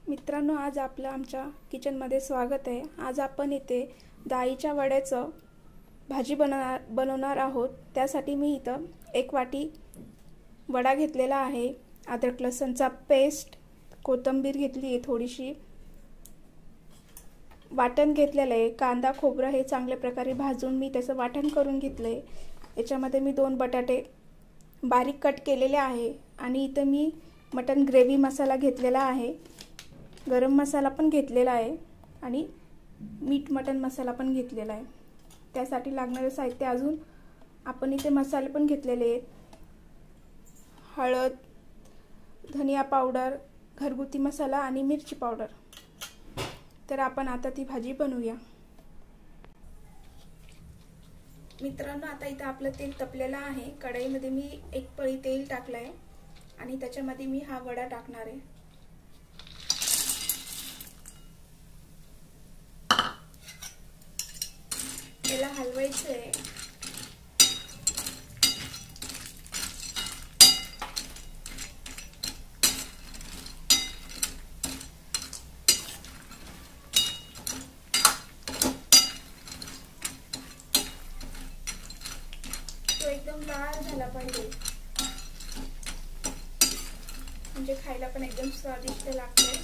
मित्रांनो, आज आपलं आमच्या किचनमध्ये स्वागत आहे। आज आपण इथे डाळीच्या वड्याचं भाजी बनवणार आहोत। त्यासाठी मी इथं 1 वाटी वडा घेतलेला आहे, अद्रक लसूणचा पेस्ट, कोथिंबीर घेतली आहे थोडीशी, वाटण घेतलेलं आहे, कांदा खोबरं हे चांगल्या प्रकारे भाजून मी त्याचं वाटण करून घेतलंय। याच्यामध्ये मी 2 बटाटे बारीक कट केलेले आहे आणि इथं मी मटन ग्रेव्ही मसाला घेतलेला आहे, गरम मसाला पण घेतलेला आहे आणि मीठ मटन मसाला पण घेतलेला आहे। त्यासाठी लागणारे साहित्य अजून आपण इथे मसाले पण घेतलेले आहेत, हळद, धनिया पावडर, घरगुती मसाला आणि मिरची पावडर। तर आपण आता ती भाजी बनवूया। मित्रांनो, आता इथे आपलं तेल तपलेलं आहे। कढईमध्ये मी 1 पळी तेल टाकलंय आणि त्याच्यामध्ये मी हा वडा टाकणार आहे। याला हलवायचं आहे। तो एकदम लाल झाला पाहिजे, म्हणजे खायला पण एकदम स्वादिष्ट लागते।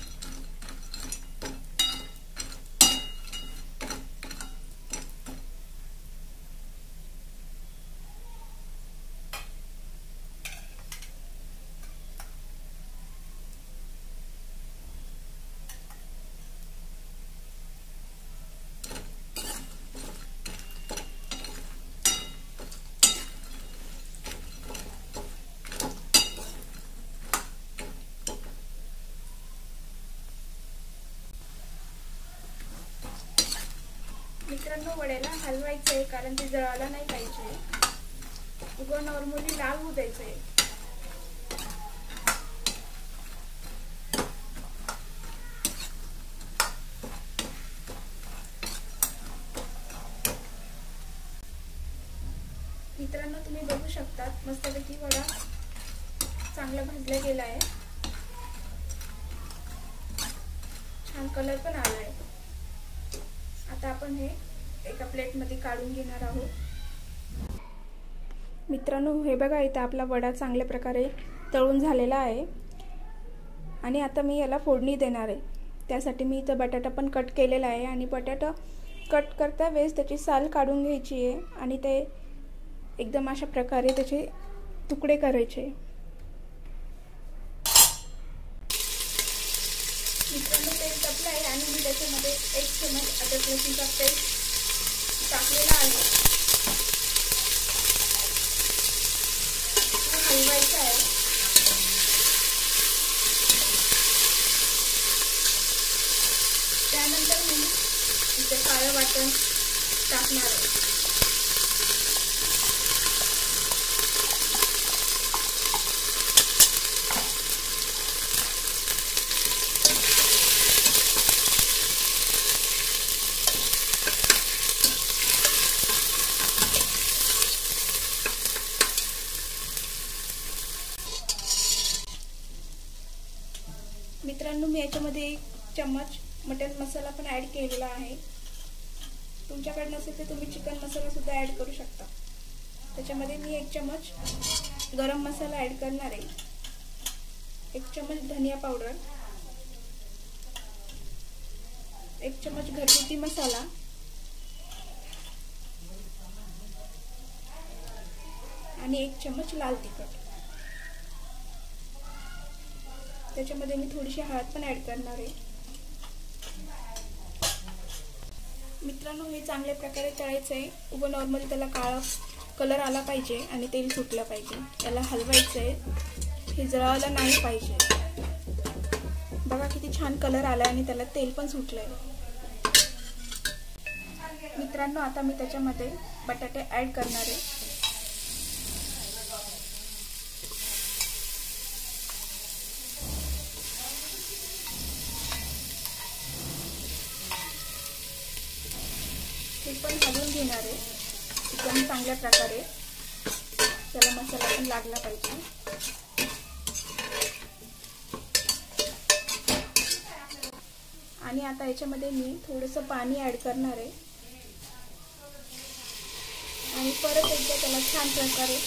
मित्रांनो, वड्याला हलवायचं आहे कारण ते जळायला नाही पाहिजे, उगं नॉर्मली लाल होऊ द्यायचं आहे। मित्रांनो, तुम्ही बघू शकता मस्तपैकी वडा चांगला भाजला गेला आहे, छान कलर पण आला आहे। आता आपण हे एका प्लेट मध्ये काढून घेणार आहोत। मित्रांनो, हे बघा, इथे आपला वडा चांगल्या प्रकारे तळून झालेला आहे आणि आता मी याला फोडणी देणार आहे। त्यासाठी मी इथे बटाटा पण कट केलेला आहे आणि बटाटा कट करता वेळेस त्याची साल काढून घ्यायची आहे आणि ते एकदम अशा प्रकारे त्याचे तुकडे करायचे। मित्रांनो, तेल तपलं आहे आणि मी त्याच्यामध्ये 1 चमच अद्रक लसूणचा पेस्ट टाकलेला आहे। हलवायचा आहे। त्यानंतर मी इथे काळं वाटण टाकणार आहे। मित्रांनो, मी याच्यामध्ये 1 चम्मच मटन मसाला पण ऍड केलेला आहे। तुमच्याकडे नसेल तर तुम्ही चिकन मसाला सुद्धा ऍड करू शकता। त्याच्यामध्ये मी 1 चम्मच गरम मसाला ऍड करणार आहे, 1 चम्मच धनिया पावडर, 1 चम्मच घरगुती मसाला आणि 1 चम्मच लाल तिखट। त्याच्यामध्ये मी थोडीशी हळद पण ऍड करणार आहे। मित्रांनो, हे चांगल्या प्रकारे तळायचं आहे, उभं नॉर्मली त्याला काळा कलर आला पाहिजे आणि तेल सुटलं पाहिजे। याला हलवायचं आहे, हे जळायला नाही पाहिजे। बघा किती छान कलर आला आणि त्याला तेल पण सुटलंय। मित्रांनो, आता मी त्याच्यामध्ये बटाटे ऍड करणार आहे। हे पण हलवून घेणार आहे एकदम चांगल्या प्रकारे, त्याला मसाला पण लागला पाहिजे। आणि आता याच्यामध्ये मी थोडंसं पाणी ॲड करणार आहे आणि परत एकदा त्याला छान प्रकारे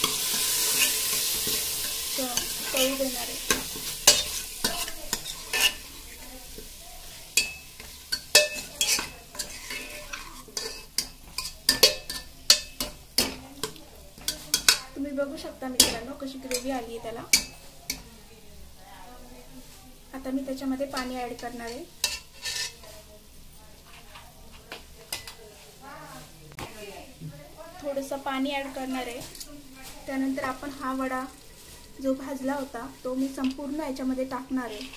तळू देणार आहे. तुम्ही बघू शकता मित्रांनो कशी ग्रेव्ही आली आहे त्याला. आता मी त्याच्यामध्ये पाणी ॲड करणार आहे. थोडंसं पाणी ॲड करणार आहे. त्यानंतर आपण हा वडा जो भाजला होता तो मी संपूर्ण याच्यामध्ये टाकणार आहे.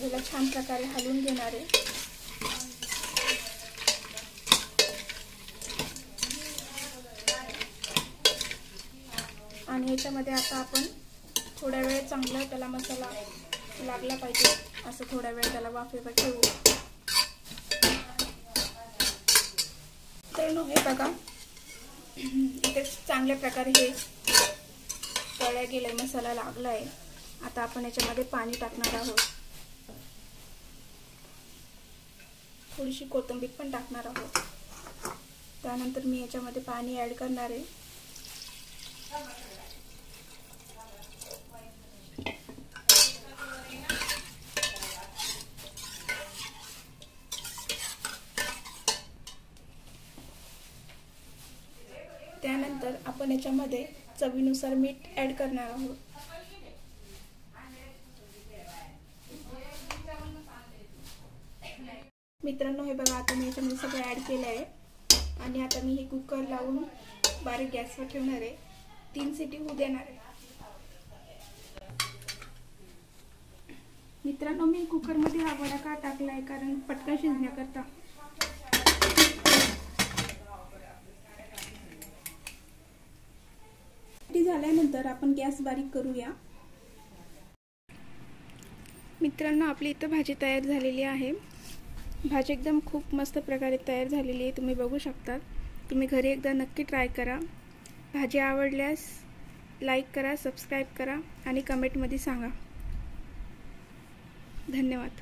याला छान प्रकारे हलवून घेणार आहे. आणि याच्यामध्ये आता आपण थोड्या वेळ चांगलं त्याला मसाला लागला पाहिजे असं थोड्या वेळ त्याला वाफेवर ठेवू. तर हे बघा इथे चांगल्या प्रकारे हे तळल्या गेले, मसाला लागला आहे. आता आपण याच्यामध्ये पाणी टाकणार आहोत. थोडीशी कोथिंबीर पण टाकणार आहोत. त्यानंतर मी याच्यामध्ये पाणी ॲड करणार आहे. त्यानंतर आपण याच्यामध्ये चवीनुसार मीठ ॲड करणार आहोत. मित्रांनो हे बघा आता मी याच्यामध्ये सगळं ॲड केलं आहे आणि आता मी हे कुकर लावून बारीक गॅसवर ठेवणार आहे. 3 शिटी होऊ देणार आहे. मित्रांनो मी कुकरमध्ये हा वडा का टाकला आहे कारण पटकन शिजण्याकरता. झाल्यानंतर आपण गॅस बारीक करूया. मित्रांनो आपली इथं भाजी तयार झालेली आहे. भाजी एकदम खूप मस्त प्रकारे तयार झालेली आहे. तुम्ही बघू शकता. तुम्ही घरी एकदा नक्की ट्राय करा. भाजी आवडल्यास लाईक करा, सबस्क्राईब करा आणि कमेंटमध्ये सांगा. धन्यवाद.